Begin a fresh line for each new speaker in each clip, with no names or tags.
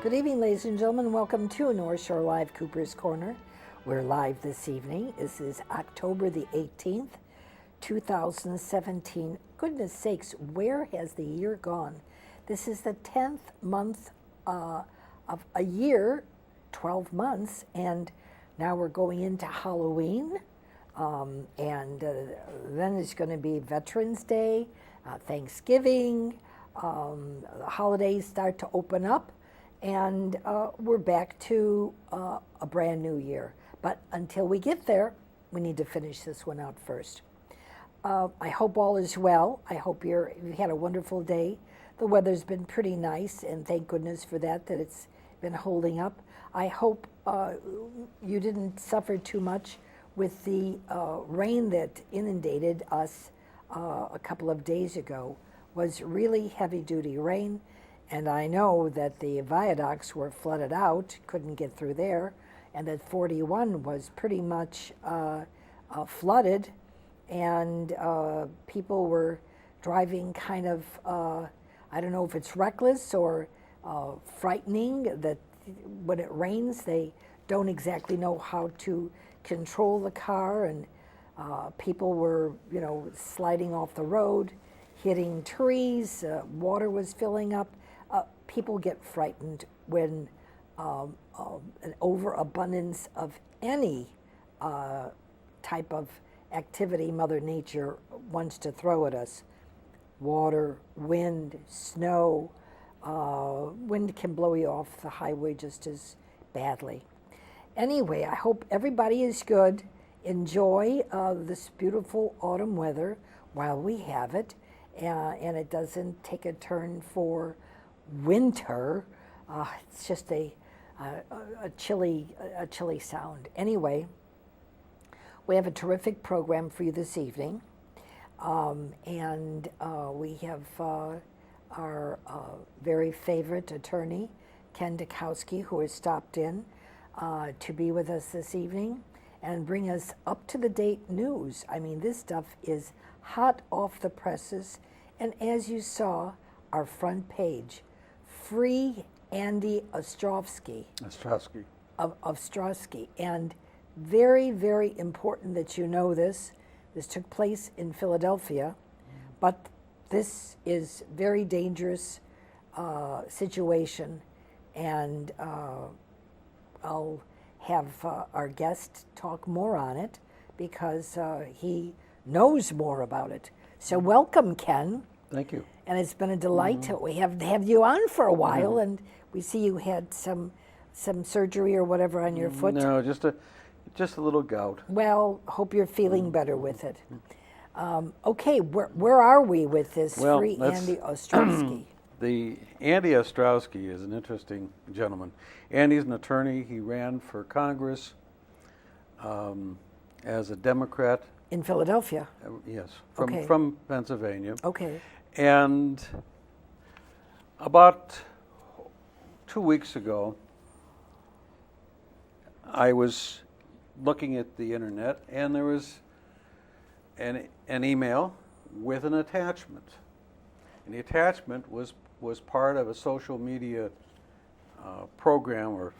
Good evening, ladies and gentlemen. Welcome to North Shore Live Cooper's Corner. We're live this evening. This is October the 18th, 2017. Goodness sakes, where has the year gone? This is the 10th month of a year, 12 months, and now we're going into Halloween. Then it's going to be Veterans Day, Thanksgiving. The holidays start to open up, and we're back to a brand new year. But until we get there, we need to finish this one out first. I hope all is well. I hope you had a wonderful day. The weather's been pretty nice, and thank goodness for that it's been holding up. I hope you didn't suffer too much with the rain that inundated us a couple of days ago. Was really heavy-duty rain, and I know that the viaducts were flooded out, couldn't get through there, and that 41 was pretty much flooded, and people were driving kind of, I don't know if it's reckless or frightening, that when it rains they don't exactly know how to control the car, and people were, sliding off the road, hitting trees, water was filling up. People get frightened when an overabundance of any type of activity Mother Nature wants to throw at us. Water, wind, snow. Wind can blow you off the highway just as badly. Anyway, I hope everybody is good. Enjoy this beautiful autumn weather while we have it, and it doesn't take a turn for winter. It's just a chilly sound. Anyway, we have a terrific program for you this evening, and we have our very favorite attorney, Ken Dukowski, who has stopped in to be with us this evening and bring us up-to-the-date news. I mean, this stuff is hot off the presses, and as you saw, our front page, free Andy Ostrovsky. Of Ostrovsky. And very, very important that you know this. This took place in Philadelphia, but this is very dangerous situation, and I'll have our guest talk more on it because he knows more about it. So welcome, Ken.
Thank you.
And it's been a delight to have you on for a while, and we see you had some surgery or whatever on your foot.
No, just a little gout.
Well, hope you're feeling better with it. Okay, where are we with this free Andy Ostrovsky?
The Andy Ostrovsky is an interesting gentleman. Andy's an attorney. He ran for Congress as a Democrat.
In Philadelphia?
Yes, from Pennsylvania.
Okay.
And about 2 weeks ago, I was looking at the internet, and there was an email with an attachment. And the attachment was part of a social media program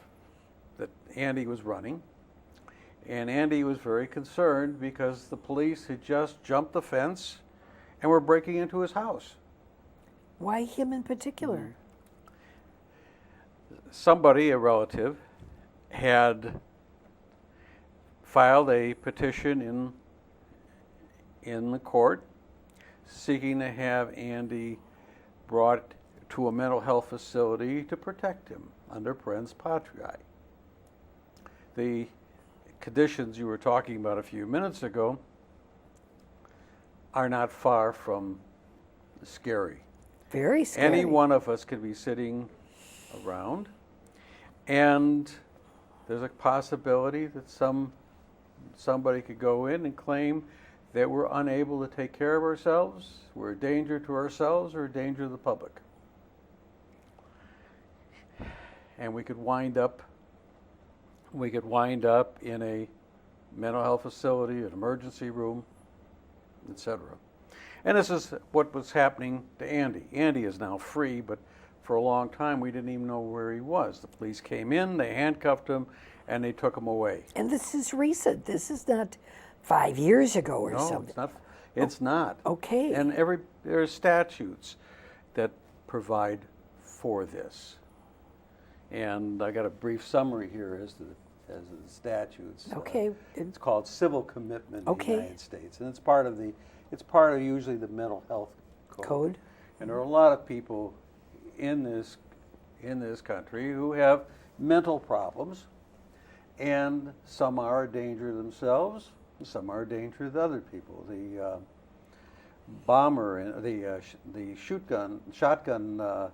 that Andy was running. And Andy was very concerned because the police had just jumped the fence and were breaking into his house.
Why him in particular?
Somebody, a relative, had filed a petition in the court seeking to have Andy brought to a mental health facility to protect him under parens patriae. The conditions you were talking about a few minutes ago are not far from scary.
Very scary.
Any one of us could be sitting around, and there's a possibility that somebody could go in and claim that we're unable to take care of ourselves, we're a danger to ourselves or a danger to the public. And we could wind up in a mental health facility, an emergency room, etc. And this is what was happening to Andy. Andy is now free, but for a long time, we didn't even know where he was. The police came in, they handcuffed him, and they took him away.
And this is recent. This is not 5 years ago or
No,
something.
it's not. It's not.
Okay.
And there are statutes that provide for this. And I got a brief summary here as to the statutes.
Okay.
It's called civil commitment in
Okay.
the United States, and it's part of usually the mental health
Code.
And there are a lot of people in this country who have mental problems, and some are a danger to themselves, and some are a danger to other people. The bomber and the shotgun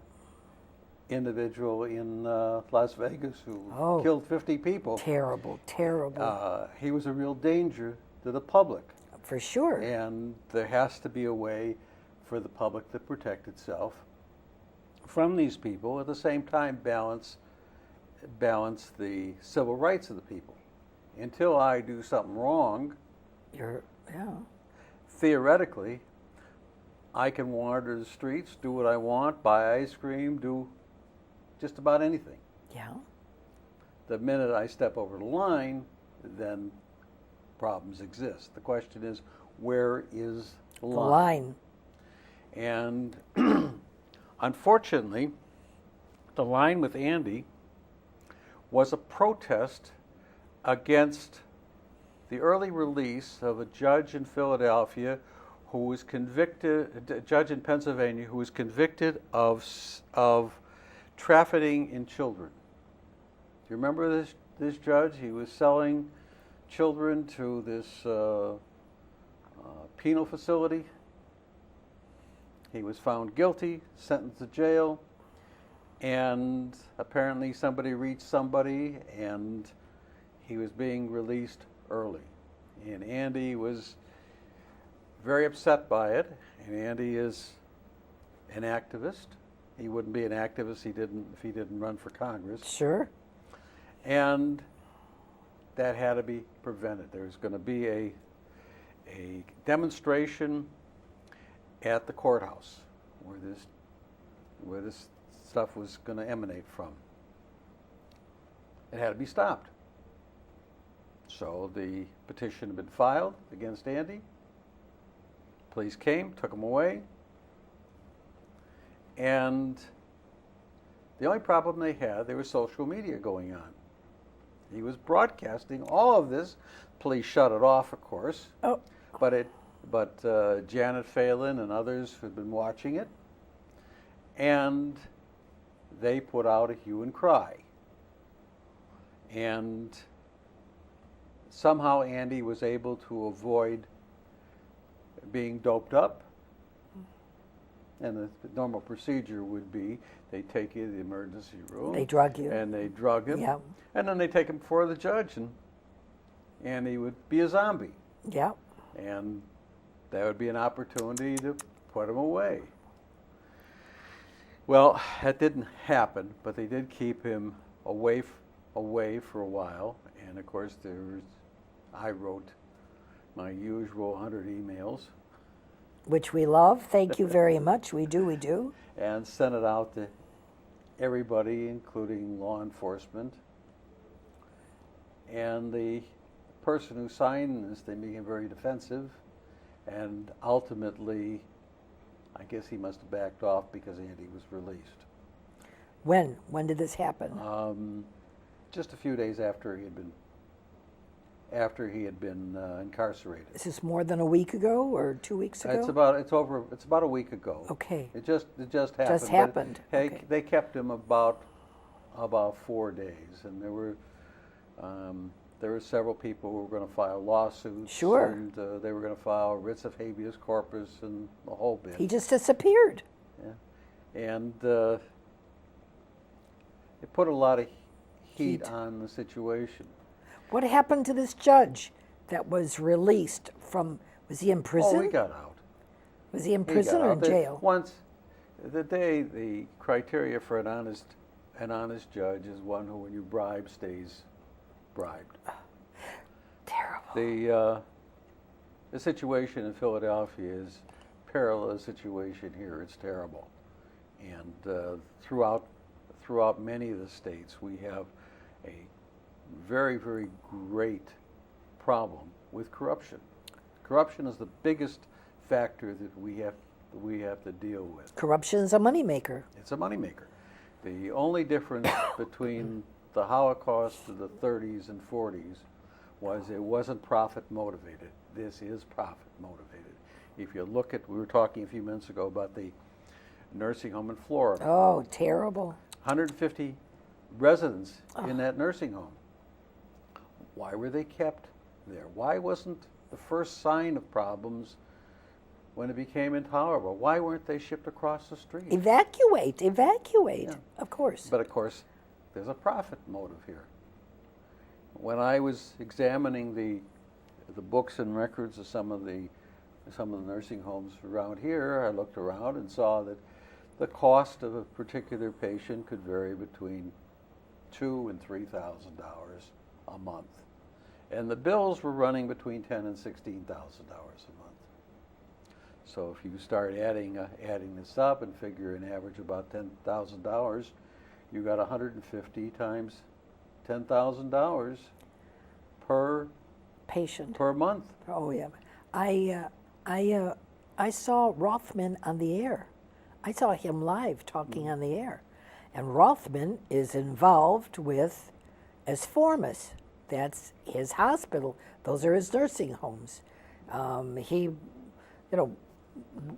individual in Las Vegas who killed 50 people.
Terrible, terrible.
He was a real danger to the public.
For sure.
And there has to be a way for the public to protect itself from these people, at the same time balance the civil rights of the people. Until I do something wrong,
Yeah.
theoretically, I can wander the streets, do what I want, buy ice cream, do just about anything.
Yeah.
The minute I step over the line, then problems exist. The question is, where is the
The
line?
line.
And unfortunately, the line with Andy was a protest against the early release of a judge in Philadelphia who was convicted, a judge in Pennsylvania who was convicted of trafficking in children. Do you remember this judge? He was selling children to this penal facility. He was found guilty, sentenced to jail, and apparently somebody reached somebody, and he was being released early. And Andy was very upset by it, and Andy is an activist. He wouldn't be an activist if he didn't run for Congress.
Sure.
And that had to be prevented. There was going to be a demonstration at the courthouse where this stuff was going to emanate from. It had to be stopped. So the petition had been filed against Andy. Police came, took him away, and the only problem they had, there was social media going on. He was broadcasting all of this. Police shut it off, of course.
Oh.
But Janet Phelan and others had been watching it, and they put out a hue and cry. And somehow Andy was able to avoid being doped up. And the normal procedure would be they take you to the emergency room.
They drug you.
And they drug him.
Yeah.
And then they take him before the judge, and he would be a zombie.
Yeah.
And that would be an opportunity to put him away. Well, that didn't happen, but they did keep him away for a while. And of course, I wrote my usual 100 emails.
Which we love. Thank you very much. We do.
And sent it out to everybody, including law enforcement. And the person who signed this, they became very defensive. And ultimately, I guess he must have backed off because Andy was released.
When? When did this happen?
Just a few days after he had been incarcerated.
Is this more than a week ago or 2 weeks ago?
It's about a week ago.
Okay.
It just happened.
Just happened. Okay.
They kept him about 4 days, and there were several people who were going to file lawsuits.
Sure.
And they were going to file writs of habeas corpus and the whole bit.
He just disappeared.
Yeah. And it put a lot of heat on the situation.
What happened to this judge that was released from, was he in prison?
Oh, he got out.
Was he in prison or in jail?
Once, the criteria for an honest judge is one who, when you bribe, stays bribed.
Terrible.
The situation in Philadelphia is parallel to the situation here. It's terrible. And throughout many of the states, we have a very, very great problem with corruption. Corruption is the biggest factor that we have to deal with.
Corruption is a moneymaker.
It's a moneymaker. The only difference between the Holocaust of the 30s and 40s was it wasn't profit motivated. This is profit motivated. If you look at, we were talking a few minutes ago about the nursing home in Florida.
Oh, terrible.
150 residents in that nursing home. Why were they kept there? Why wasn't the first sign of problems when it became intolerable? Why weren't they shipped across the street?
Evacuate,
Yeah.
of course.
But of course, there's a profit motive here. When I was examining the books and records of some of the nursing homes around here, I looked around and saw that the cost of a particular patient could vary between $2,000 and $3,000 a month, and the bills were running between $10,000 and $16,000 a month. So if you start adding this up and figure an average about $10,000, you got 150 times $10,000 per
Patient.
per month.
Oh yeah, I saw Rothman on the air. I saw him live talking on the air, and Rothman is involved with Esformas. That's his hospital. Those are his nursing homes. He,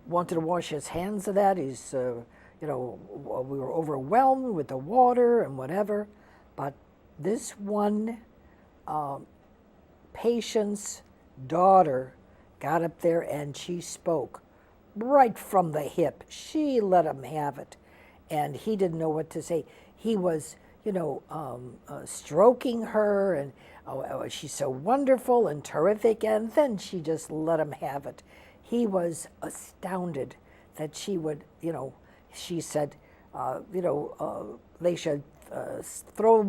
wanted to wash his hands of that. He's, we were overwhelmed with the water and whatever, but this one patient's daughter got up there and she spoke right from the hip. She let him have it, and he didn't know what to say. He was, stroking her, and oh, she's so wonderful and terrific, and then she just let him have it. He was astounded that she would, she said, they should throw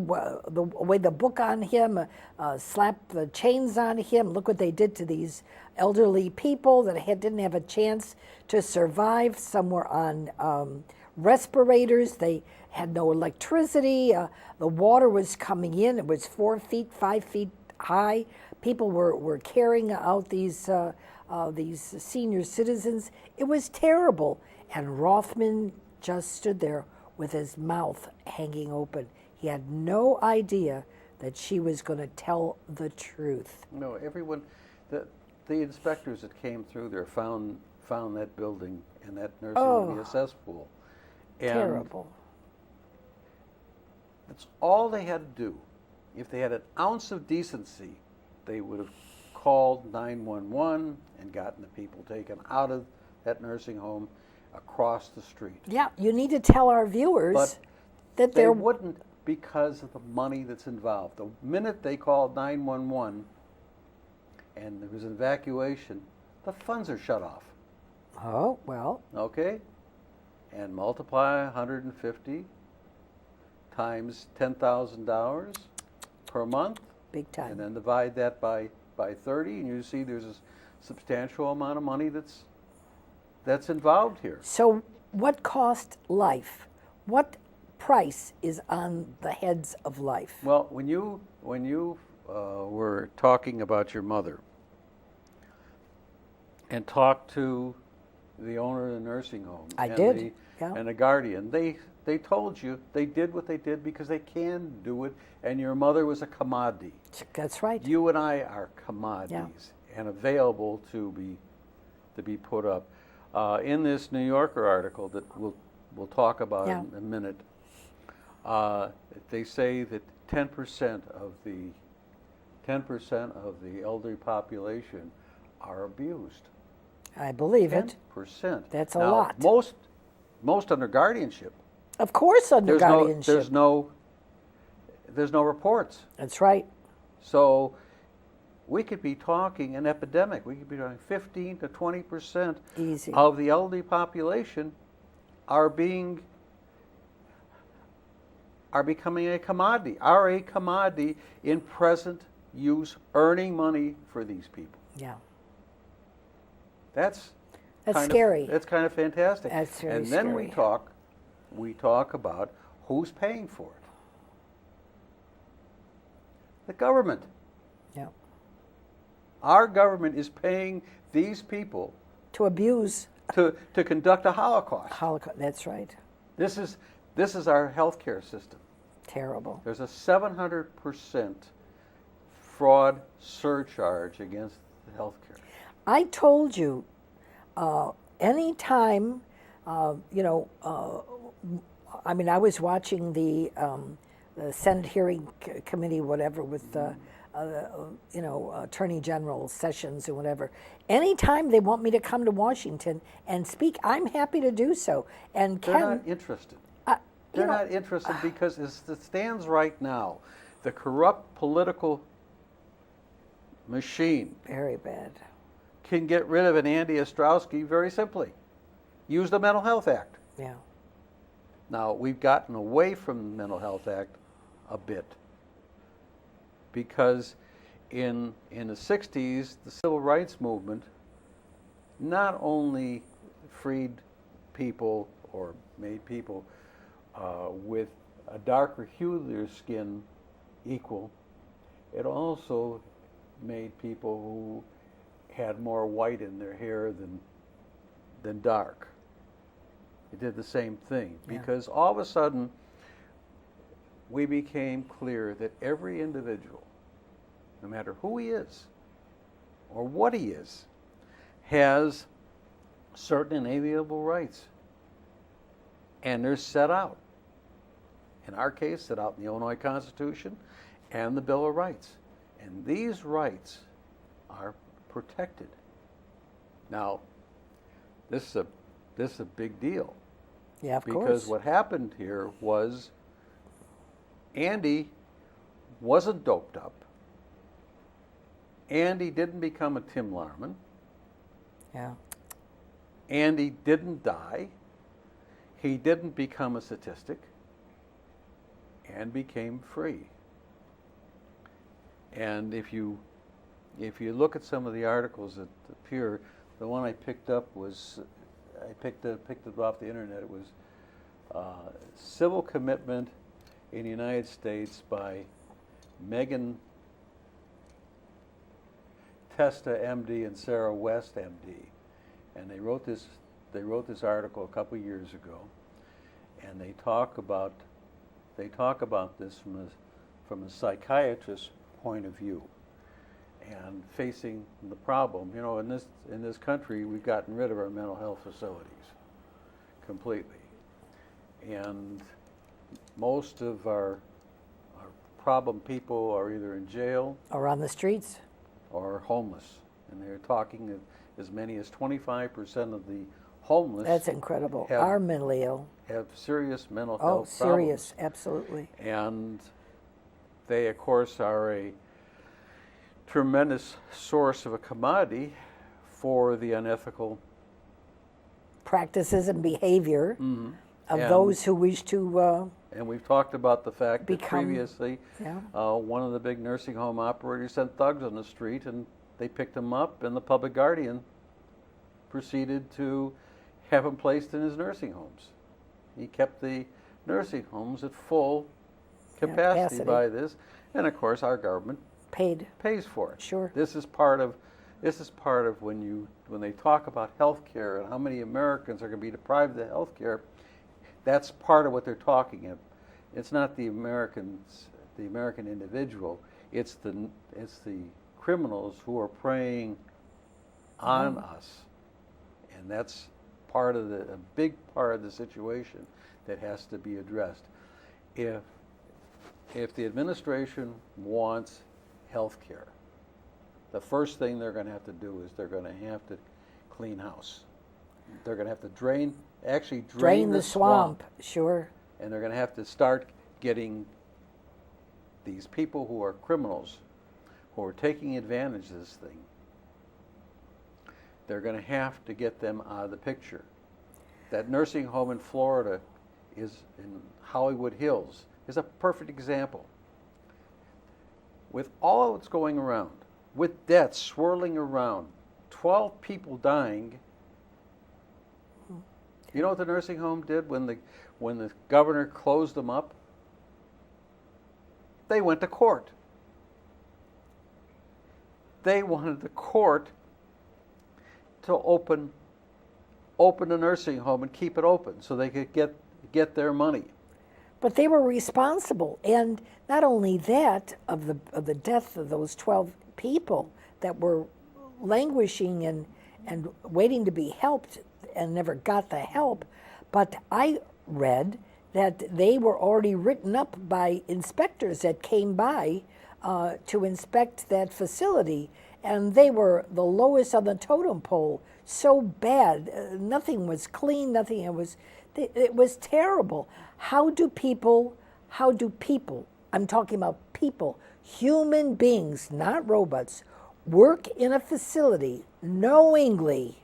away the book on him, slap the chains on him. Look what they did to these elderly people that didn't have a chance to survive. Some were on respirators. They had no electricity. The water was coming in. It was 4 feet, 5 feet high. People were carrying out these senior citizens. It was terrible. And Rothman just stood there with his mouth hanging open. He had no idea that she was going to tell the truth.
No, everyone, the inspectors that came through there found that building and that nursing home to be a cesspool. And
Terrible.
that's all they had to do. If they had an ounce of decency, they would have called 911 and gotten the people taken out of that nursing home across the street.
Yeah, you need to tell our viewers
But
that
they
they're
wouldn't, because of the money that's involved. The minute they called 911 and there was an evacuation, the funds are shut off.
Oh, well,
Okay? And multiply 150 times $10,000 per month,
big
and
time.
then divide that by 30, and you see there's a substantial amount of money that's involved here.
So what cost life? What price is on the heads of life?
Well, when you were talking about your mother and talked to the owner of the nursing home,
I
and
did, yeah.
and the guardian, they told you they did what they did because they can do it, and your mother was a commodity.
That's right.
You and I are commodities and available to be put up. In this New Yorker article that we'll talk about in a minute, they say that 10% of the elderly population are abused.
I believe it.
10%.
That's a
Now,
lot.
Most under guardianship.
Of course, under guardianship.
There's no reports.
That's right.
So we could be talking an epidemic. We could be talking 15 to 20%
Easy.
of the elderly population are becoming a commodity, are a commodity in present use, earning money for these people.
Yeah.
That's
That's scary.
That's kind of fantastic.
That's very
and then we
scary.
talk we talk about who's paying for it. The government.
Yeah.
Our government is paying these people
To abuse
to conduct a Holocaust.
Holocaust. That's right.
This is our healthcare system.
Terrible.
There's a 700% fraud surcharge against healthcare.
I told you, anytime, I mean, I was watching the Senate hearing committee, whatever, with Attorney General Sessions and whatever. Anytime they want me to come to Washington and speak, I'm happy to do so. And
They're not interested. They're not interested because as it stands right now, the corrupt political machine
very bad.
can get rid of an Andy Ostrowski very simply. Use the Mental Health Act.
Yeah.
Now, we've gotten away from the Mental Health Act a bit because in the 60s, the civil rights movement not only freed people or made people with a darker hue of their skin equal, it also made people who had more white in their hair than dark. It did the same thing because all of a sudden we became clear that every individual, no matter who he is or what he is, has certain inalienable rights. And they're set out. In our case, set out in the Illinois Constitution and the Bill of Rights. And these rights are protected. Now, this is a big deal.
Yeah, of course.
Because what happened here was Andy wasn't doped up. Andy didn't become a Tim Larman.
Yeah.
Andy didn't die. He didn't become a statistic and became free. And if you look at some of the articles that appear, the one I picked up was, I picked it off the internet. It was Civil Commitment in the United States by Megan Testa, MD, and Sarah West, MD. And they wrote this article a couple years ago, and they talk about this from a psychiatrist's point of view, and facing the problem. You know, in this country, we've gotten rid of our mental health facilities completely, and most of our problem people are either in jail
Or on the streets.
or homeless, and they're talking of as many as 25% of the homeless.
That's incredible.
have-
Are mentally ill.
have serious mental
Oh,
health
serious, absolutely.
problems. And they, of course, are a tremendous source of a commodity for the unethical.
Practices and behavior of
And-
those who wish to,
And we've talked about the fact that
Become-
previously
yeah.
one of the big nursing home operators sent thugs on the street, and they picked him up, and the public guardian proceeded to have him placed in his nursing homes. He kept the nursing homes at full capacity
capacity.
by this, and of course our government
paid.
pays for it.
Sure.
This is part of when they talk about health care and how many Americans are going to be deprived of health care. That's part of what they're talking about. It's not the American individual. It's the criminals who are preying on us, and that's a big part of the situation that has to be addressed. If the administration wants health care, the first thing they're going to have to do is they're going to have to clean house. They're going to have to drain
Drain the swamp. Sure.
And they're going to have to start getting these people who are criminals, who are taking advantage of this thing, they're going to have to get them out of the picture. That nursing home in Florida is in Hollywood Hills is a perfect example. With all that's going around, with deaths swirling around, 12 people dying. You know what the nursing home did when when the governor closed them up, they went to court. They wanted the court to open a nursing home and keep it open so they could get their money.
But they were responsible, and not only that, of the death of those 12 people that were languishing and waiting to be helped and never got the help, but I read that they were already written up by inspectors that came by to inspect that facility, and they were the lowest on the totem pole. So bad, nothing was clean, nothing. It was terrible. How do people? I'm talking about people, human beings, not robots, work in a facility knowingly,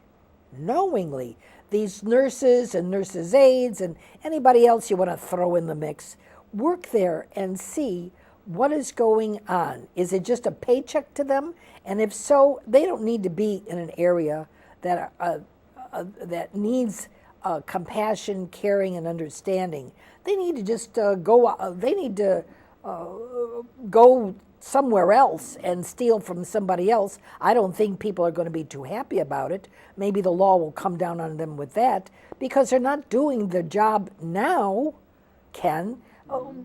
these nurses and nurses' aides and anybody else you want to throw in the mix, work there and see what is going on. Is it just a paycheck to them? And if so, they don't need to be in an area that that needs compassion, caring, and understanding. They need to just go. They need to go somewhere else and steal from somebody else. I don't think people are going to be too happy about it. Maybe the law will come down on them with that because they're not doing the job now, Ken.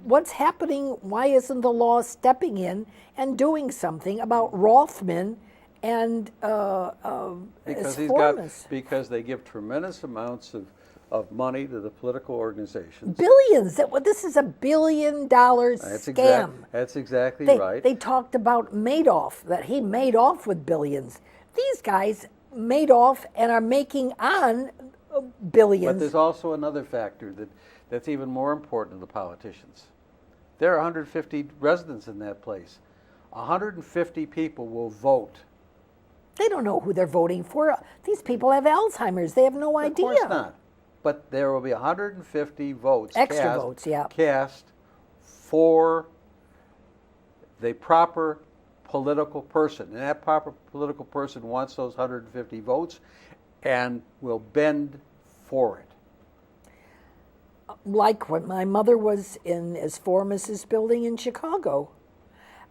What's happening? Why isn't the law stepping in and doing something about Rothman and
because they give tremendous amounts of money to the political organizations.
Billions. This is $1 billion scam.
That's exactly right.
They talked about Madoff, that he made off with billions. These guys made off and are making on billions.
But there's also another factor that's even more important to the politicians. There are 150 residents in that place. 150 people will vote.
They don't know who they're voting for. These people have Alzheimer's. They have no idea.
Of course not. But there will be 150 votes cast for the proper political person. And that proper political person wants those 150 votes and will bend for it.
Like when my mother was in as Formus's building in Chicago,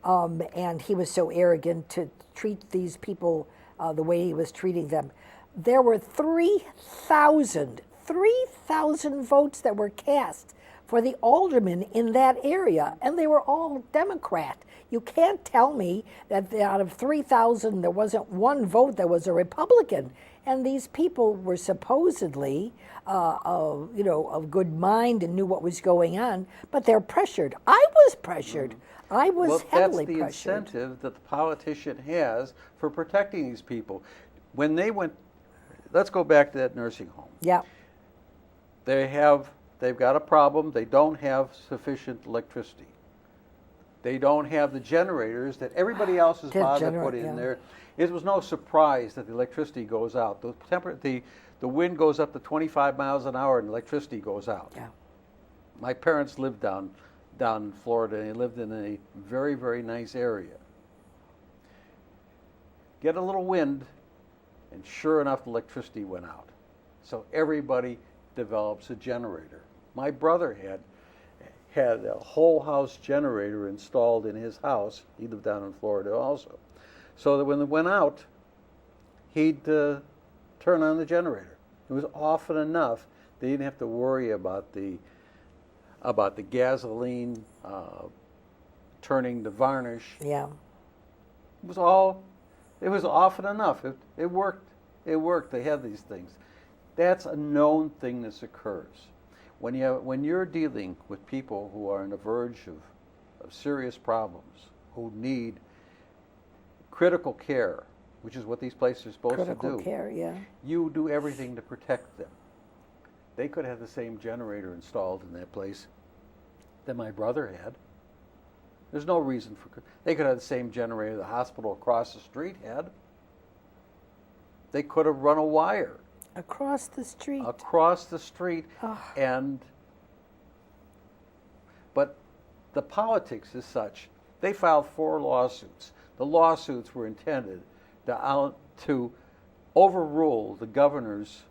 and he was so arrogant to treat these people the way he was treating them. There were 3,000 votes that were cast for the aldermen in that area, and they were all Democrat. You can't tell me that out of 3,000 there wasn't one vote that was a Republican. And these people were supposedly, of good mind and knew what was going on, but they're pressured. I was pressured. I was heavily pressured.
That's the incentive that the politician has for protecting these people. When they went, let's go back to that nursing home.
Yeah.
They've got a problem. They don't have sufficient electricity. They don't have the generators that everybody else is bothered to put in there. It was no surprise that the electricity goes out. The wind goes up to 25 miles an hour and electricity goes out.
Yeah.
My parents lived down in Florida, and they lived in a very, very nice area. Get a little wind, and sure enough, the electricity went out. So everybody develops a generator. My brother had a whole house generator installed in his house. He lived down in Florida also. So that when it went out, he'd turn on the generator. It was often enough they didn't have to worry about the gasoline turning to varnish.
Yeah.
It was often enough. It worked. It worked. They had these things. That's a known thing that occurs. When you're dealing with people who are on the verge of serious problems, who need critical care, which is what these places are supposed to do.
Critical care, yeah.
You do everything to protect them. They could have the same generator installed in that place that my brother had. There's no reason for... They could have the same generator the hospital across the street had. They could have run a wire.
Across the street.
Across the street.
Oh.
But the politics is such. They filed 4 lawsuits. The lawsuits were intended to overrule the governor's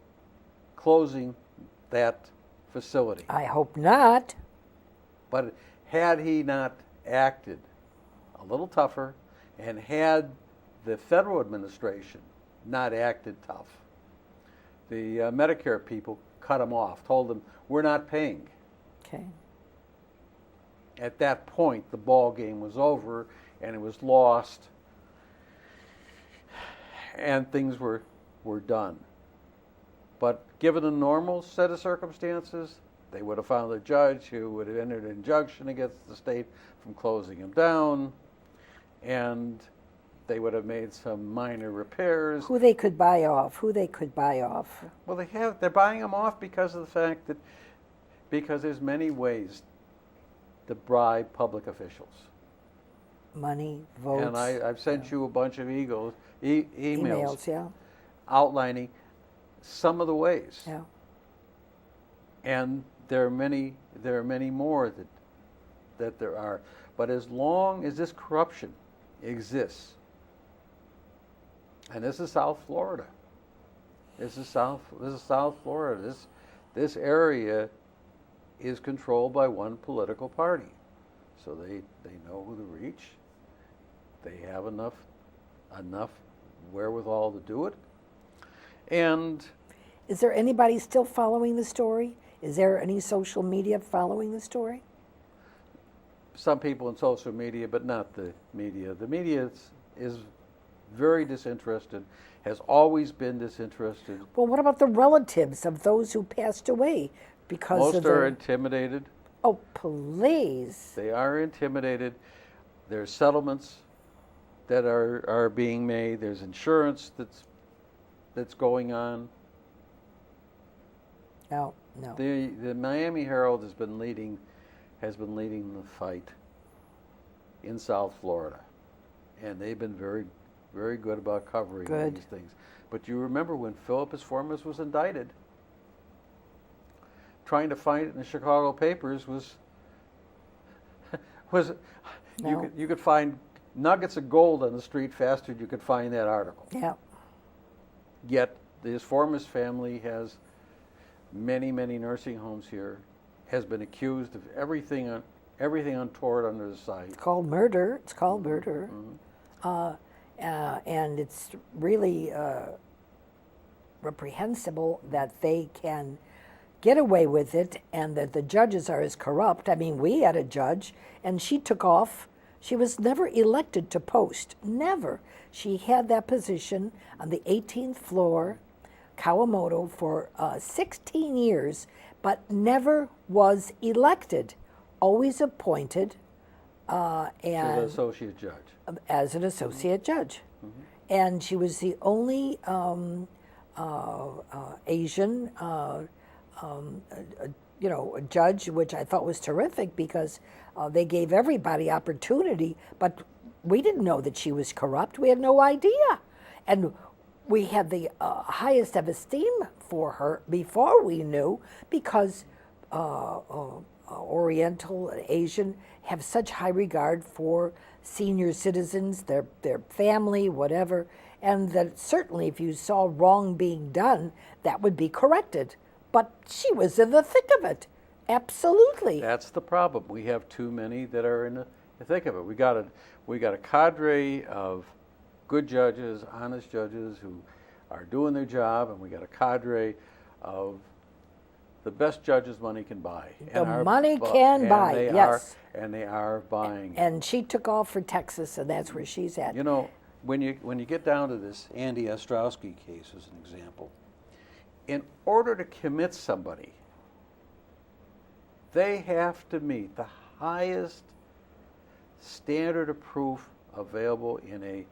closing that facility.
I hope not.
But had he not acted a little tougher, and had the federal administration not acted tough, the Medicare people cut him off, told him, we're not paying.
Okay.
At that point, the ball game was over, and it was lost, and things were done. But given a normal set of circumstances, they would have found a judge who would have entered an injunction against the state from closing him down, and they would have made some minor repairs.
Who they could buy off.
Well, they're buying them off because of the fact that, because there's many ways to bribe public officials.
Money, votes.
And I've sent you a bunch of emails
yeah.
outlining some of the ways.
Yeah.
And there are many more that there are. But as long as this corruption exists, and this is South Florida. This is South Florida. This area is controlled by one political party. So they know who to reach. They have enough wherewithal to do it. And
is there anybody still following the story? Is there any social media following the story?
Some people in social media, but not the media. The media is very disinterested, has always been disinterested.
Well, what about the relatives of those who passed away because
Most
of
are intimidated.
Oh, please.
They are intimidated. There's settlements that are being made. There's insurance that's going on.
No.
The Miami Herald has been leading the fight in South Florida, and they've been very, very good about covering these things. But you remember when Philippus Formas was indicted, trying to find it in the Chicago papers was
No.
you could find nuggets of gold on the street faster than you could find that article.
Yeah.
Yet this Formas family has many nursing homes here, has been accused of everything untoward under the sun.
It's called murder.
Mm-hmm.
And it's really reprehensible that they can get away with it and that the judges are as corrupt. I mean, we had a judge and she took off. She was never elected to post. Never. She had that position on the 18th floor, Kawamoto, for 16 years, but never was elected. Always appointed
As an associate judge.
As an associate judge.
Mm-hmm.
And she was the only Asian, a judge, which I thought was terrific because they gave everybody opportunity, but we didn't know that she was corrupt. We had no idea. And we had the highest of esteem for her before we knew, because Oriental, Asian have such high regard for senior citizens, their family, whatever, and that certainly if you saw wrong being done, that would be corrected. But she was in the thick of it. Absolutely.
That's the problem. We have too many that are in the thick of it. We got a cadre of good judges, honest judges who are doing their job, and we got a cadre of the best judges money can buy.
Money can buy, yes.
And they are buying.
And she took off for Texas, and that's where she's at.
You know, when you get down to this Andy Ostrowski case as an example, in order to commit somebody, they have to meet the highest standard of proof available in a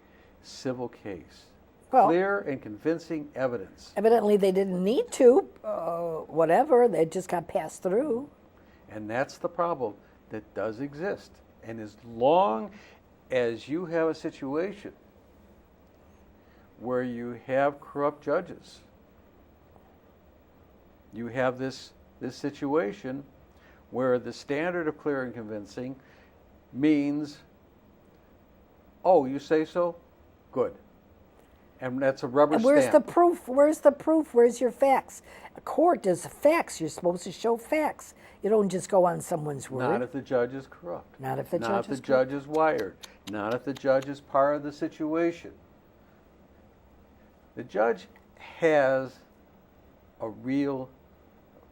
civil case.
Well,
clear and convincing evidence.
Evidently they didn't need to, whatever, they just got passed through.
And that's the problem that does exist. And as long as you have a situation where you have corrupt judges, you have this situation where the standard of clear and convincing means, oh, you say so? Good. And that's a rubber
And
stamp.
where's the proof? Where's the proof? Where's your facts? A court does facts. You're supposed to show facts. You don't just go on someone's word.
Not if the judge is corrupt.
Not if the
Not
judge
if the
is
judge is wired. Not if the judge is part of the situation. The judge has a real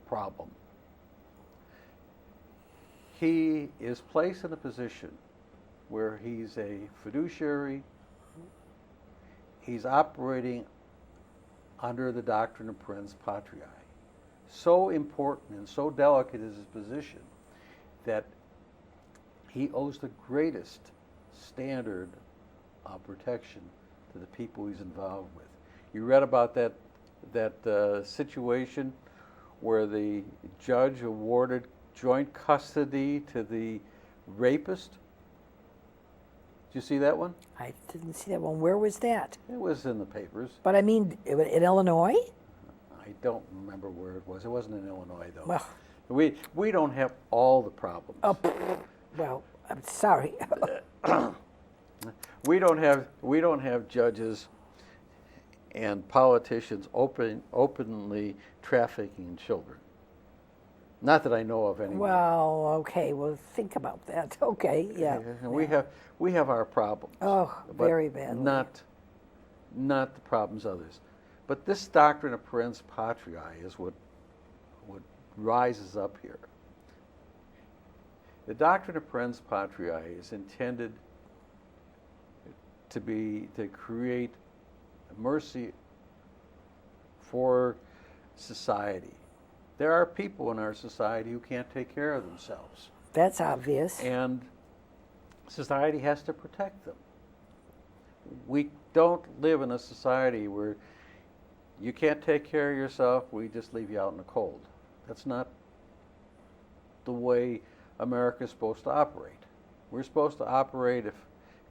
problem. He is placed in a position where he's a fiduciary. He's operating under the doctrine of Prince Patriae. So important and so delicate is his position that he owes the greatest standard of protection to the people he's involved with. You read about that situation where the judge awarded joint custody to the rapist. Did you see that one?
I didn't see that one. Where was that?
It was in the papers.
But I mean, in Illinois?
I don't remember where it was. It wasn't in Illinois, though.
Well,
We don't have all the problems.
well, I'm sorry.
We don't have judges and politicians openly trafficking children. Not that I know of anyway.
Well, okay. Well, think about that. Okay, yeah.
And we have our problems.
Oh,
but
very badly.
Not the problems others. But this doctrine of Prince Patriae is what rises up here. The doctrine of Prince Patriae is intended to create mercy for society. There are people in our society who can't take care of themselves.
That's obvious.
And society has to protect them. We don't live in a society where you can't take care of yourself, we just leave you out in the cold. That's not the way America is supposed to operate. We're supposed to operate if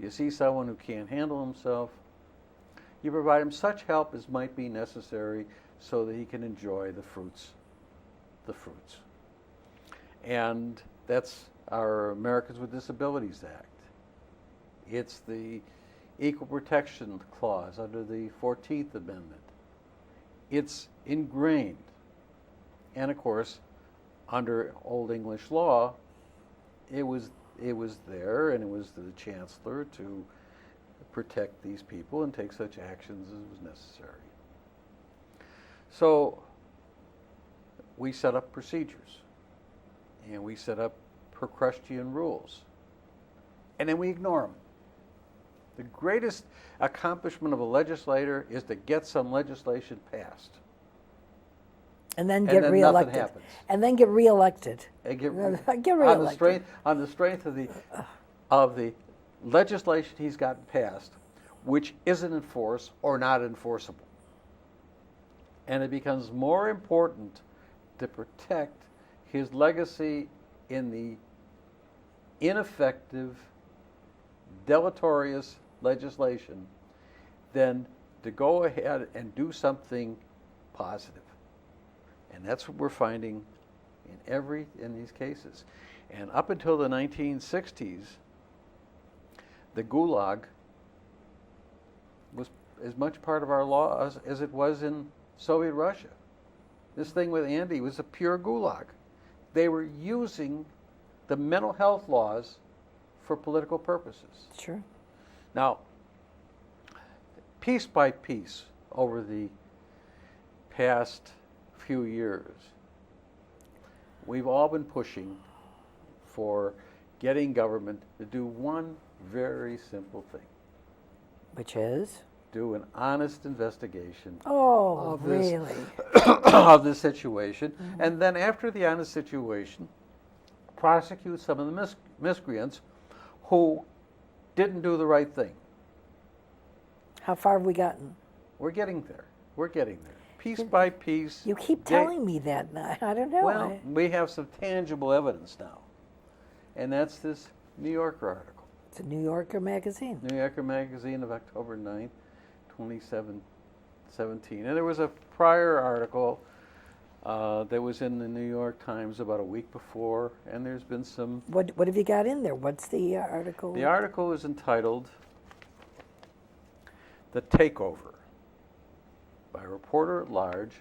you see someone who can't handle himself, you provide him such help as might be necessary so that he can enjoy the fruits. And that's our Americans with Disabilities Act. It's the Equal Protection Clause under the 14th Amendment. It's ingrained. And of course, under Old English law, it was there, and it was the chancellor to protect these people and take such actions as was necessary. So we set up procedures, and we set up Procrustean rules, and then we ignore them. The greatest accomplishment of a legislator is to get some legislation passed.
And then get reelected.
Nothing happens.
And then get reelected.
And get
reelected.
On the strength of the legislation he's gotten passed, which isn't enforced or not enforceable. And it becomes more important to protect his legacy in the ineffective, deleterious legislation than to go ahead and do something positive. And that's what we're finding in these cases. And up until the 1960s, the Gulag was as much part of our law as it was in Soviet Russia. This thing with Andy was a pure Gulag. They were using the mental health laws for political purposes.
Sure.
Now, piece by piece, over the past few years, we've all been pushing for getting government to do one very simple thing.
Which is?
Do an honest investigation
Oh,
of this,
really?
of the situation, and then after the honest situation, prosecute some of the miscreants who didn't do the right thing.
How far have we gotten?
We're getting there. Piece by piece.
You keep telling me that. I don't know.
Well, we have some tangible evidence now, and that's this New Yorker article.
It's a New Yorker magazine.
New Yorker magazine of October 9th, 2017. And there was a prior article that was in the New York Times about a week before, and there's been some...
What have you got in there? What's the article?
The article is entitled "The Takeover." by a reporter at large,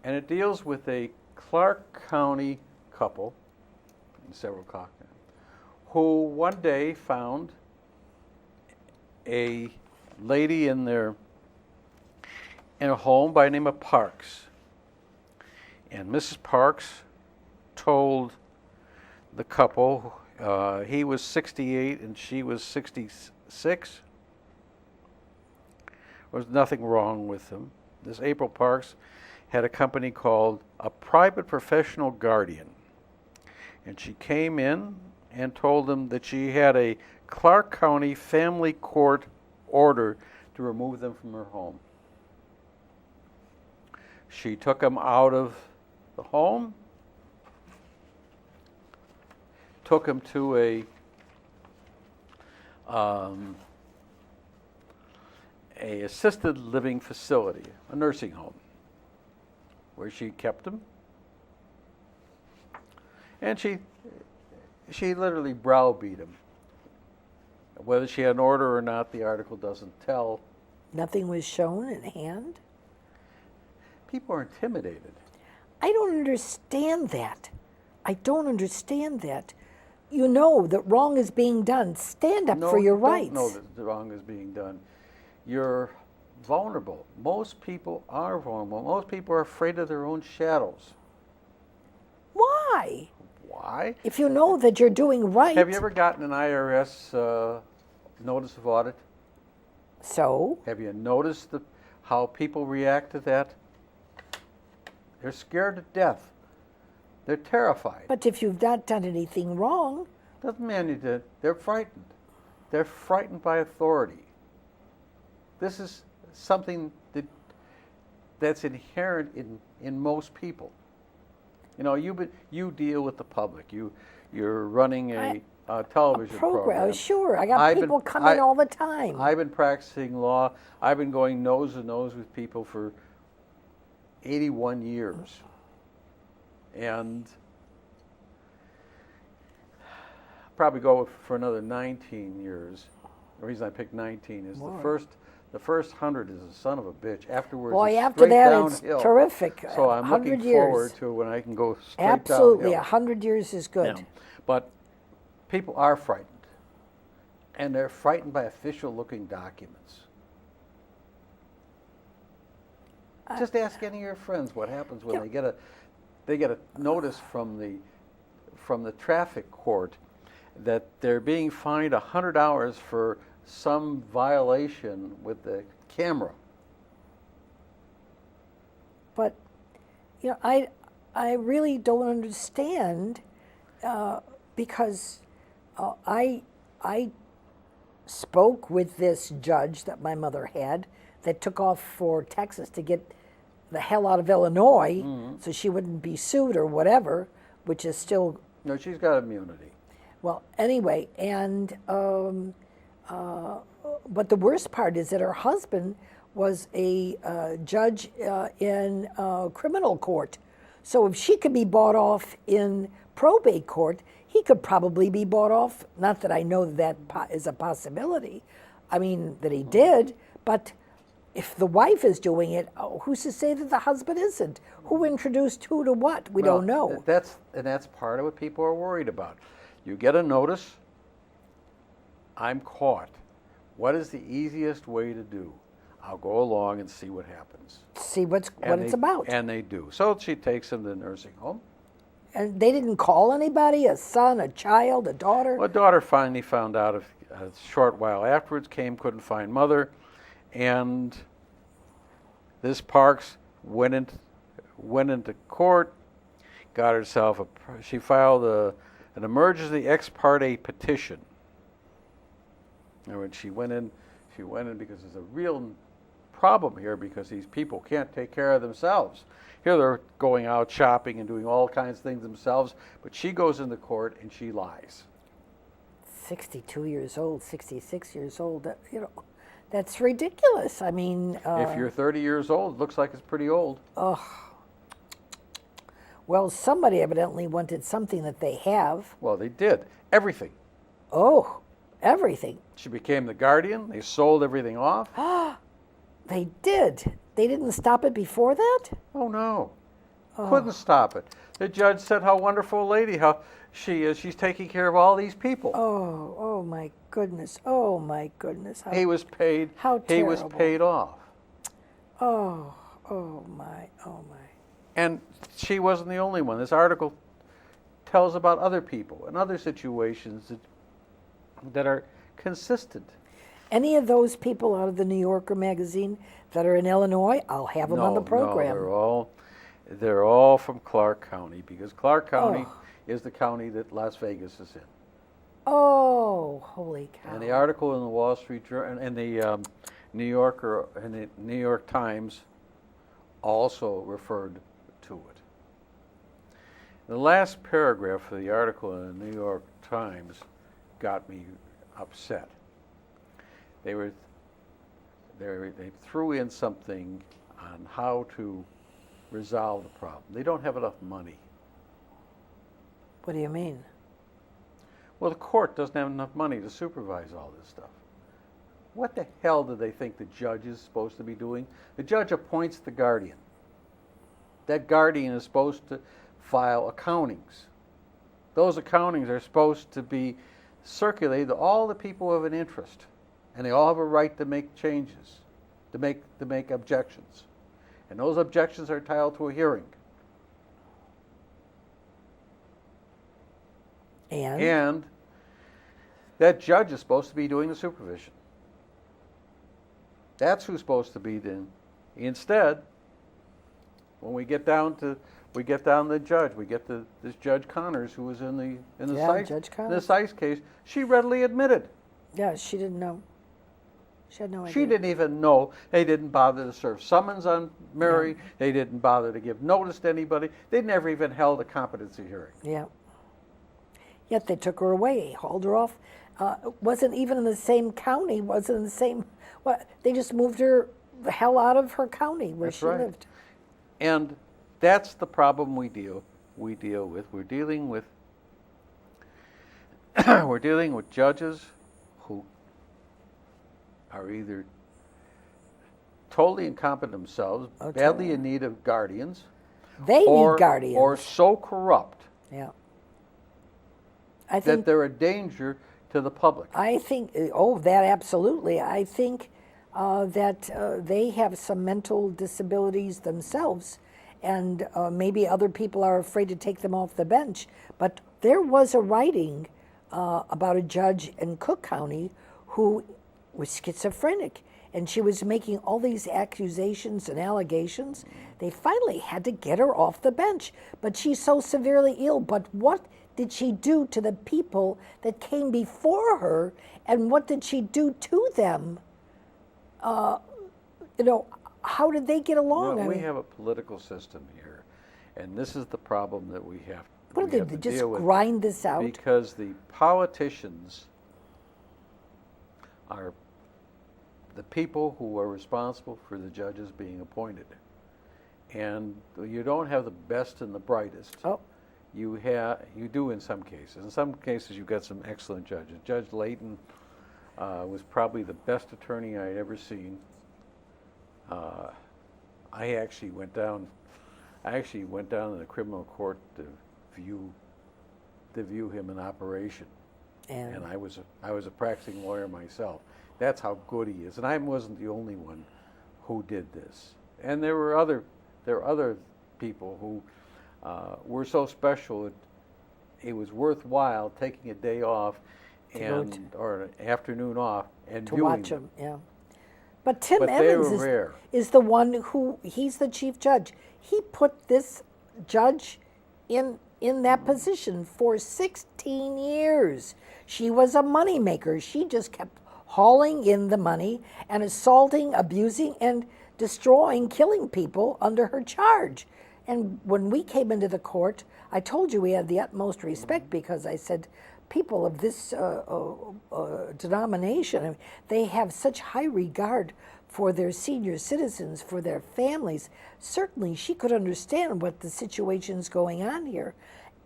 and it deals with a Clark County couple, in several Clark County, who one day found a lady in a home by the name of Parks. And Mrs. Parks told the couple, he was 68 and she was 66. There was nothing wrong with them. This April Parks had a company called A Private Professional Guardian. And she came in and told them that she had a Clark County Family Court order to remove them from her home. She took them out of the home, took them to a assisted living facility, a nursing home, where she kept them. And she literally browbeat him. Whether she had an order or not, the article doesn't tell.
Nothing was shown in hand?
People are intimidated.
I don't understand that. I don't understand that. You know that wrong is being done. Stand up for your rights.
You don't know that the wrong is being done. You're vulnerable. Most people are vulnerable. Most people are afraid of their own shadows.
Why?
Why?
If you know that you're doing right.
Have you ever gotten an IRS notice of audit?
So?
Have you noticed how people react to that? They're scared to death. They're terrified.
But if you've not done anything wrong.
Doesn't mean you did. They're frightened. They're frightened by authority. This is something that's inherent in most people. You know, you deal with the public. You're running a television program.
Sure, I got people coming all the time.
I've been practicing law. I've been going nose to nose with people for 81 years. And probably go for another 19 years. The reason I picked 19 is the first 100 is a son of a bitch. Afterwards,
boy,
it's
after
straight
that,
downhill.
it's terrific.
So I'm looking forward to when I can go straight
Absolutely,
downhill.
100 years is good.
Yeah. But people are frightened. And they're frightened by official-looking documents. Just ask any of your friends what happens when they get a notice from the traffic court that they're being fined $100 for some violation with the camera.
But you know, I really don't understand because I spoke with this judge that my mother had that took off for Texas to get the hell out of Illinois so she wouldn't be sued or whatever, which is still...
No, she's got immunity.
Well, anyway, and but the worst part is that her husband was a judge in criminal court. So if she could be bought off in probate court, he could probably be bought off. Not that I know that is a possibility. I mean, that he did, but if the wife is doing it, who's to say that the husband isn't? Who introduced who to what? We don't know.
That's part of what people are worried about. You get a notice, I'm caught. What is the easiest way to do? I'll go along and see what happens.
See what it's about.
And they do. So she takes him to the nursing home.
And they didn't call anybody, a son, a child, a daughter?
Well, daughter finally found out a short while afterwards, couldn't find mother. And this Parks went into court, got herself she filed an emergency ex parte petition. And when she went in because there's a real problem here because these people can't take care of themselves. Here they're going out shopping and doing all kinds of things themselves, but she goes into court and she lies.
62 years old, 66 years old, you know. That's ridiculous. I mean...
if you're 30 years old, it looks like it's pretty old.
Well, somebody evidently wanted something that they have.
Well, they did. Everything.
Oh, everything.
She became the guardian. They sold everything off.
They did. They didn't stop it before that?
Oh, no. Couldn't stop it. The judge said how wonderful a lady, how she is. She's taking care of all these people.
Oh my goodness. Oh my goodness.
He was paid.
How
He was
terrible.
paid off.
Oh my.
And she wasn't the only one. This article tells about other people and other situations that are consistent.
Any of those people out of the New Yorker magazine that are in Illinois, I'll have them on the program.
No, they're all from Clark County, because Clark County is the county that Las Vegas is in.
Oh, holy cow.
And the article in the Wall Street Journal and the New Yorker and the New York Times also referred to it. The last paragraph of the article in the New York Times got me upset. They threw in something on how to resolve the problem. They don't have enough money.
What do you mean?
Well, the court doesn't have enough money to supervise all this stuff. What the hell do they think the judge is supposed to be doing? The judge appoints the guardian. That guardian is supposed to file accountings. Those accountings are supposed to be circulated to all the people of an interest, and they all have a right to make changes, to make objections. And those objections are entitled to a hearing. And that judge is supposed to be doing the supervision. That's who's supposed to be doing. Instead, when we get down to the judge, we get to this Judge Connors, who was in the Sykes case. She readily admitted.
Yeah, she didn't know. She had no idea.
She didn't even know. They didn't bother to serve summons on Mary. Yeah. They didn't bother to give notice to anybody. They never even held a competency hearing.
Yeah. Yet they took her away, hauled her off. Wasn't even in the same county. Wasn't in the same. They just moved her the hell out of her county where she lived.
And that's the problem we deal with. We're dealing with judges who are either totally incompetent themselves, badly in need of guardians.
They need guardians.
Or so corrupt.
Yeah.
That they're a danger to the public.
I think, that absolutely. I think that they have some mental disabilities themselves, and maybe other people are afraid to take them off the bench. But there was a writing about a judge in Cook County who was schizophrenic, and she was making all these accusations and allegations. They finally had to get her off the bench, but she's so severely ill. But what did she do to the people that came before her, and what did she do to them? How did they get along?
Well, we have a political system here, and this is the problem that we have.
What did they just grind this out?
Because the politicians are the people who are responsible for the judges being appointed, and you don't have the best and the brightest. You do in some cases. In some cases, you've got some excellent judges. Judge Layton was probably the best attorney I had ever seen. I actually went down to the criminal court to view him in operation, and I was a practicing lawyer myself. That's how good he is, and I wasn't the only one who did this. And there were other people who were so special it was worthwhile taking a day off or an afternoon off and
to watch them. Yeah, but Tim Evans is the one he's the chief judge. He put this judge in that position for 16 years. She was a money maker. She just kept hauling in the money and assaulting, abusing, and destroying, killing people under her charge. And when we came into the court, I told you we had the utmost respect, because I said, people of this denomination, they have such high regard for their senior citizens, for their families. Certainly she could understand what the situation's going on here.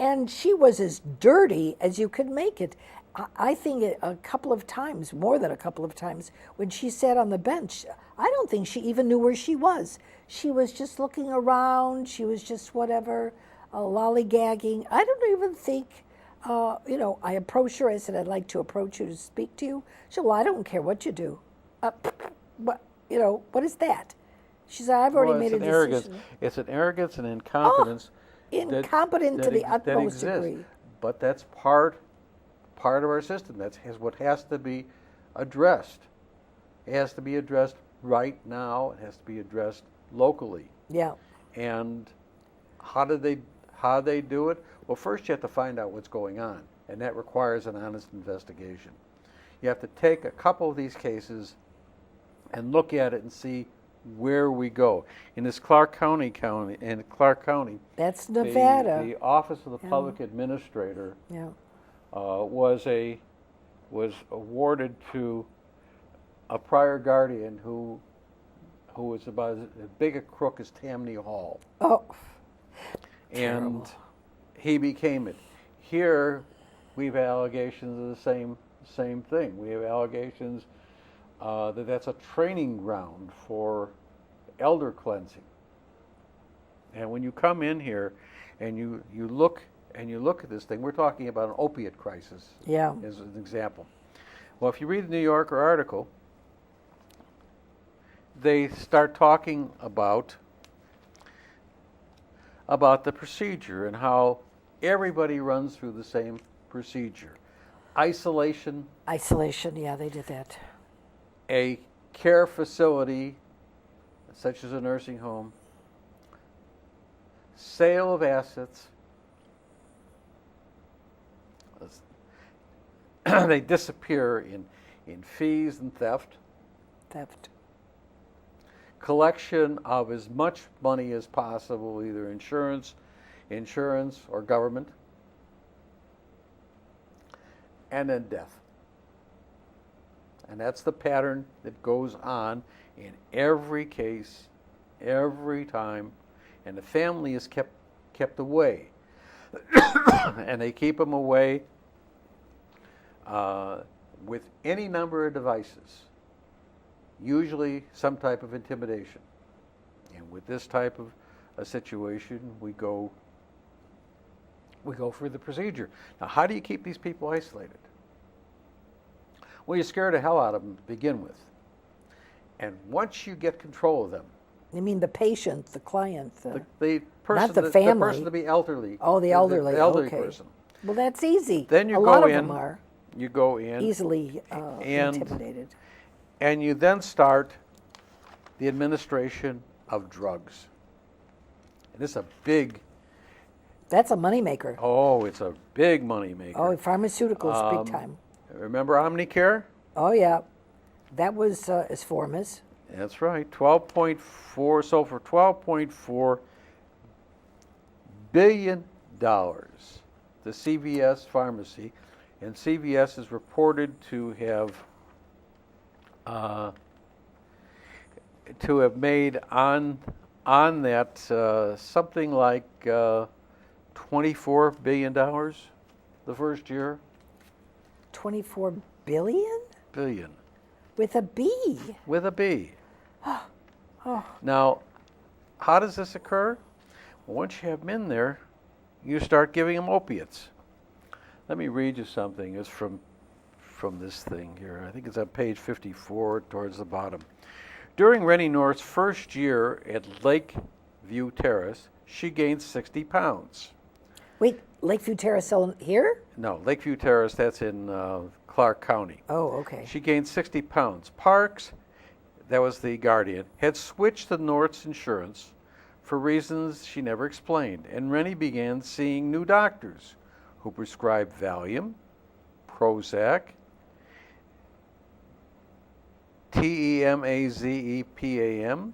And she was as dirty as you could make it. I think a couple of times, more than a couple of times, when she sat on the bench, I don't think she even knew where she was. She was just looking around. She was just whatever, lollygagging. I don't even think, I approached her. I said, I'd like to approach you to speak to you. She said, well, I don't care what you do. What is that? She said, I've already made a decision.
It's an arrogance and incompetence.
Incompetent to the utmost degree.
But that's part of our system. That's what has to be addressed. It has to be addressed right now. It has to be addressed locally.
Yeah.
And how do they do it? Well, first you have to find out what's going on, and that requires an honest investigation. You have to take a couple of these cases and look at it and see where we go. In this Clark County,
That's Nevada.
the Office of the Public Administrator
Yeah.
was awarded to a prior guardian who was about as big a crook as Tammany Hall.
Oh.
And
Terrible.
he became it. Here, we've allegations of the same thing. We have allegations that's a training ground for elder cleansing. And when you come in here and you look at this thing, we're talking about an opiate crisis.
Yeah.
As an example. Well, if you read the New Yorker article, they start talking about the procedure and how everybody runs through the same procedure. Isolation,
Yeah, they did that.
a care facility, such as a nursing home, sale of assets. They disappear in fees and theft. Collection of as much money as possible, either insurance or government, and then death. And that's the pattern that goes on in every case, every time, and the family is kept away. And they keep them away with any number of devices, usually some type of intimidation. And with this type of a situation, we go through the procedure. Now, how do you keep these people isolated? Well, you scare the hell out of them to begin with. And once you get control of them,
You mean the patient, the client,
the person,
not the family.
the person to be elderly.
Oh, the elderly.
The elderly
Okay.
person.
Well, that's easy.
Then you
a
go
lot
in,
of them are
you go in,
easily
and-
intimidated.
and you then start the administration of drugs. And this is a big,
That's a moneymaker.
it's a big money maker.
Oh, pharmaceuticals, big time.
Remember Omnicare?
Oh, yeah. That was as Formas.
That's right, 12.4, so for $12.4 billion, the CVS pharmacy, and CVS is reported to have made on that something like $24 billion the first year.
24 billion?
Billion.
With a B.
With a B.
Oh.
Now, how does this occur? Well, once you have them in there, you start giving them opiates. Let me read you something. It's from this thing here. I think it's on page 54 towards the bottom. During Rennie North's first year at Lakeview Terrace, she gained 60 pounds.
Wait, Lakeview Terrace here?
No, Lakeview Terrace, that's in Clark County.
Oh, okay.
She gained 60 pounds. Parks, that was the guardian, had switched to North's insurance for reasons she never explained, and Rennie began seeing new doctors who prescribed Valium, Prozac, Temazepam,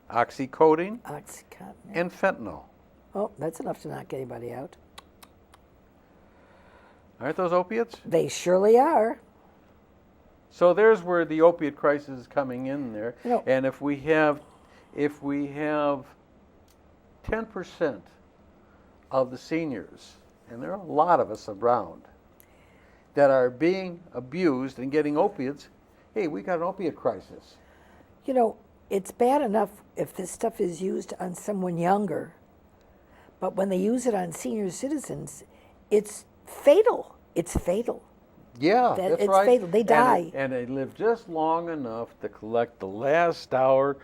oxycodone,
Oxycontin.
and fentanyl.
Oh, that's enough to knock anybody out.
Aren't those opiates?
They surely are.
So there's where the opiate crisis is coming in there.
You know-
And if we have 10% of the seniors, and there are a lot of us around, that are being abused and getting opiates, hey, we got an opiate crisis.
You know, it's bad enough if this stuff is used on someone younger, but when they use it on senior citizens, it's fatal. It's fatal.
Yeah,
That-
that's
it's
right.
fatal. They die.
And they live just long enough to collect the last hour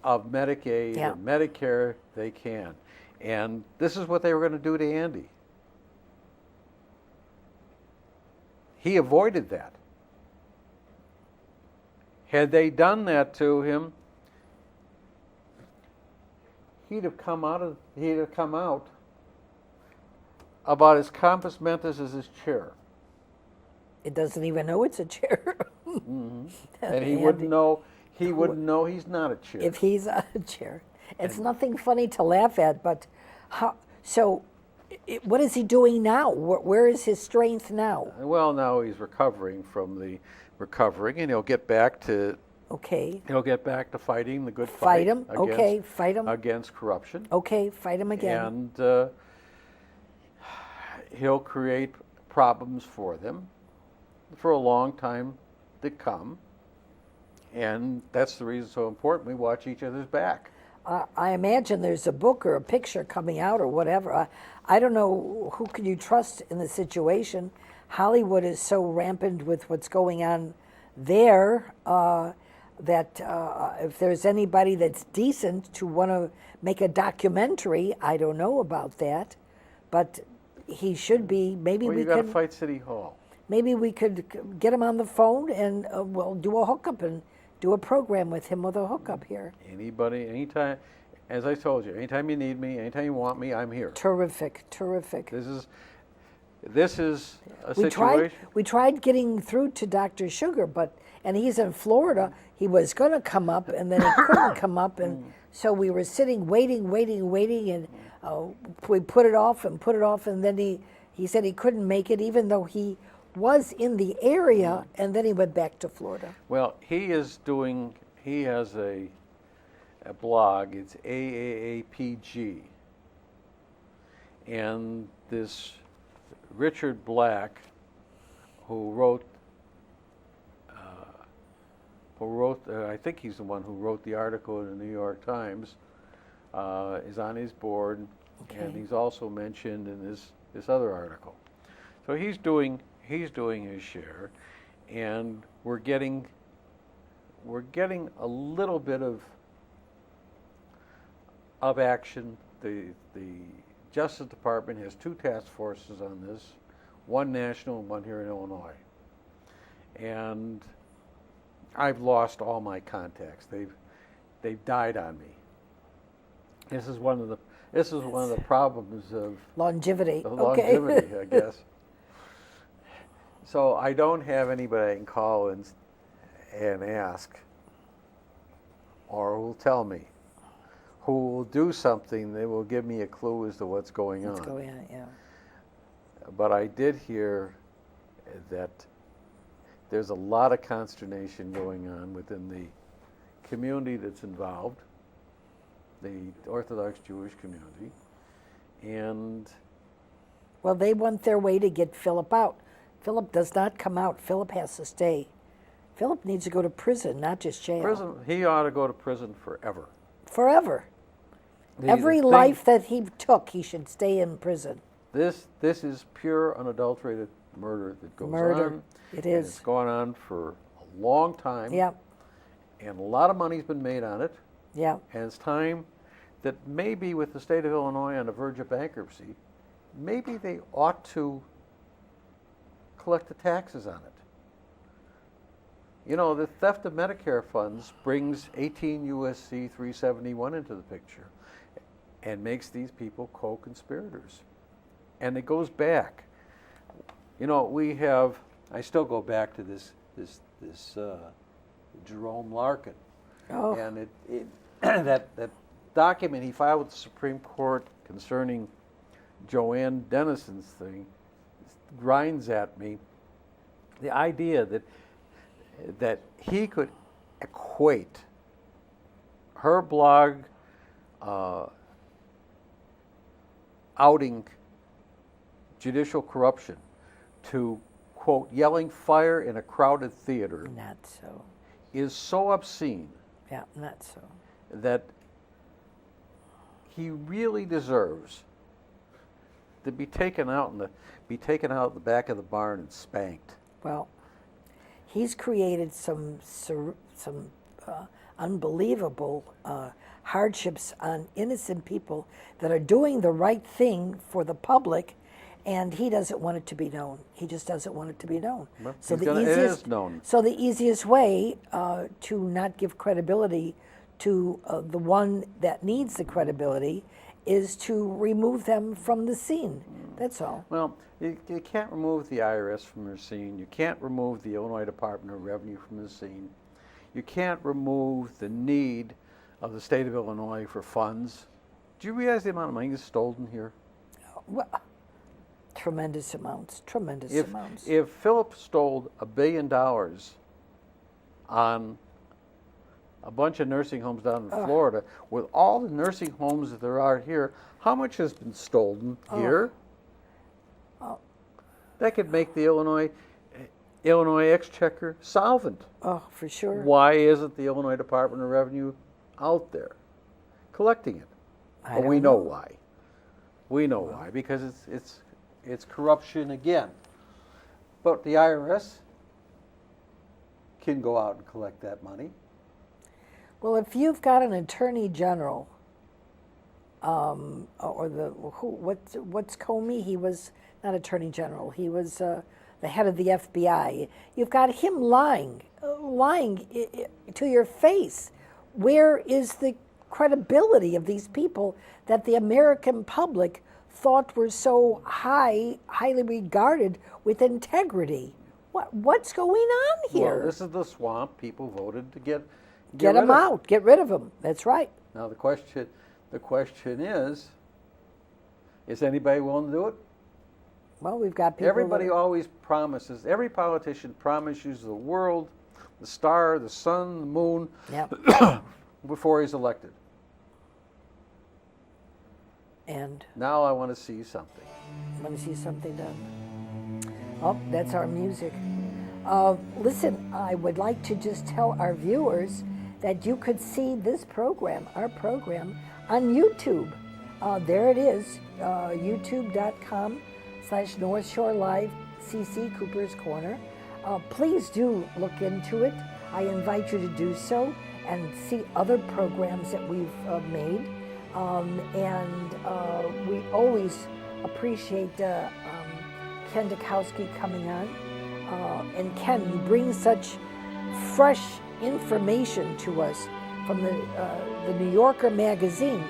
of Medicaid
Yeah.
and Medicare they can. And this is what they were going to do to Andy. He avoided that. Had they done that to him, he'd have come out about as compass mentis as his chair.
It doesn't even know it's a chair.
And he wouldn't know. He wouldn't know he's not a chair.
If he's on a chair. It's nothing funny to laugh at, but how? So, what is he doing now? Where is his strength now?
Well, now he's recovering from the recovering, and he'll get back to
Okay,
fighting the good
fight
fight.
him. Okay, fight him.
Against corruption.
Okay, fight him again.
And he'll create problems for them for a long time to come. And that's the reason it's so important we watch each other's back.
I imagine there's a book or a picture coming out or whatever. I don't know who can you trust in the situation. Hollywood is so rampant with what's going on there that if there's anybody that's decent to want to make a documentary, I don't know about that, but he should be. Maybe
Well,
we
you got to
could.
fight City Hall.
Maybe we could get him on the phone and we'll do a hookup and do a program with him with a hookup here.
Anybody, anytime, as I told you, anytime you need me, anytime you want me, I'm here.
Terrific, terrific.
This is a
We
situation.
tried getting through to Dr. Sugar, and he's in Florida. He was going to come up, and then he couldn't come up, and so we were sitting, waiting, and we put it off, and then he said he couldn't make it, even though he was in the area, and then he went back to Florida.
Well, he has a blog, it's AAAPG. And this Richard Black, who wrote, I think he's the one who wrote the article in the New York Times, is on his board, and
Okay.
he's also mentioned in this other article. So he's doing his share, and we're getting a little bit of action. The Justice Department has 2 task forces on this, one national and one here in Illinois. And I've lost all my contacts. They've died on me. This is one of the problems of
Longevity.
the
Okay.
longevity, I guess. So I don't have anybody I can call and ask, or who'll tell me, who will do something that will give me a clue as to what's going
Let's
on.
go in, yeah.
But I did hear that there's a lot of consternation going on within the community that's involved, the Orthodox Jewish community, and
Well, they want their way to get Philip out. Philip does not come out. Philip has to stay. Philip needs to go to prison, not just jail.
he ought to go to prison forever.
Forever. Every life that he took, he should stay in prison.
This is pure unadulterated murder that goes
Murder.
on.
It
and
is.
It's gone on for a long time.
Yeah,
And a lot of money's been made on it.
yeah.
And it's time that maybe with the state of Illinois on the verge of bankruptcy, maybe they ought to collect the taxes on it. You know, the theft of Medicare funds brings 18 U.S.C. 371 into the picture and makes these people co-conspirators. And it goes back. You know, I still go back to this Jerome Larkin.
Oh,
And that document he filed with the Supreme Court concerning Joanne Dennison's thing grinds at me. The idea that he could equate her blog outing judicial corruption to quote, yelling fire in a crowded theater
Not so.
is so obscene
Yeah, not so.
that he really deserves to be taken out in the back of the barn and spanked.
Well, he's created some unbelievable hardships on innocent people that are doing the right thing for the public, and he doesn't want it to be known. He just doesn't want it to be known.
Well,
It
is known.
So the easiest way to not give credibility to the one that needs the credibility is to remove them from the scene. That's all.
Well, you can't remove the IRS from the scene. You can't remove the Illinois Department of Revenue from the scene. You can't remove the need of the state of Illinois for funds. Do you realize the amount of money that's stolen here?
Well, tremendous amounts. Tremendous
If
amounts.
if Philip stole $1 billion on a bunch of nursing homes down in Florida, with all the nursing homes that there are here, how much has been stolen here? That could make the Illinois Exchequer solvent.
Oh, for sure.
Why isn't the Illinois Department of Revenue out there collecting it?
I
Well, we
don't
know
know.
why. We know why, because it's corruption again. But the IRS can go out and collect that money.
Well, if you've got an attorney general, or what's Comey? He was not attorney general. He was the head of the FBI. You've got him lying to your face. Where is the credibility of these people that the American public thought were so highly regarded with integrity? What's going on here?
Well, this is the swamp people voted to get
Get
rid
them
of.
out. Get rid of them. That's right.
Now the question is anybody willing to do it?
Well, we've got people.
Everybody always promises. Every politician promises the world, the star, the sun, the moon,
Yeah.
before he's elected.
And
Now I want to see something.
let me see something done. Oh, that's our music. Listen, I would like to just tell our viewers that you could see this program, our program, on YouTube. There it is, youtube.com/North Shore Live CC Cooper's Corner. Please do look into it. I invite you to do so and see other programs that we've made. We always appreciate Ken Dukowski coming on. And Ken, you bring such fresh information to us from the New Yorker magazine,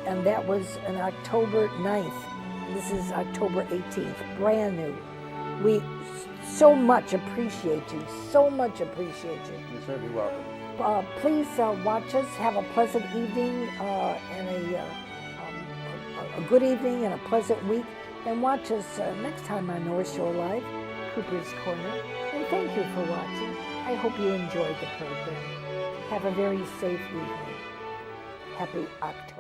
and that was on October 9th. This is October 18th, brand new. We so much appreciate you, so much appreciate you.
You're certainly welcome.
Please watch us, have a pleasant evening and a good evening and a pleasant week, and watch us next time on North Shore Live, Cooper's Corner. And thank you for watching. I hope you enjoyed the program. Have a very safe evening. Happy October.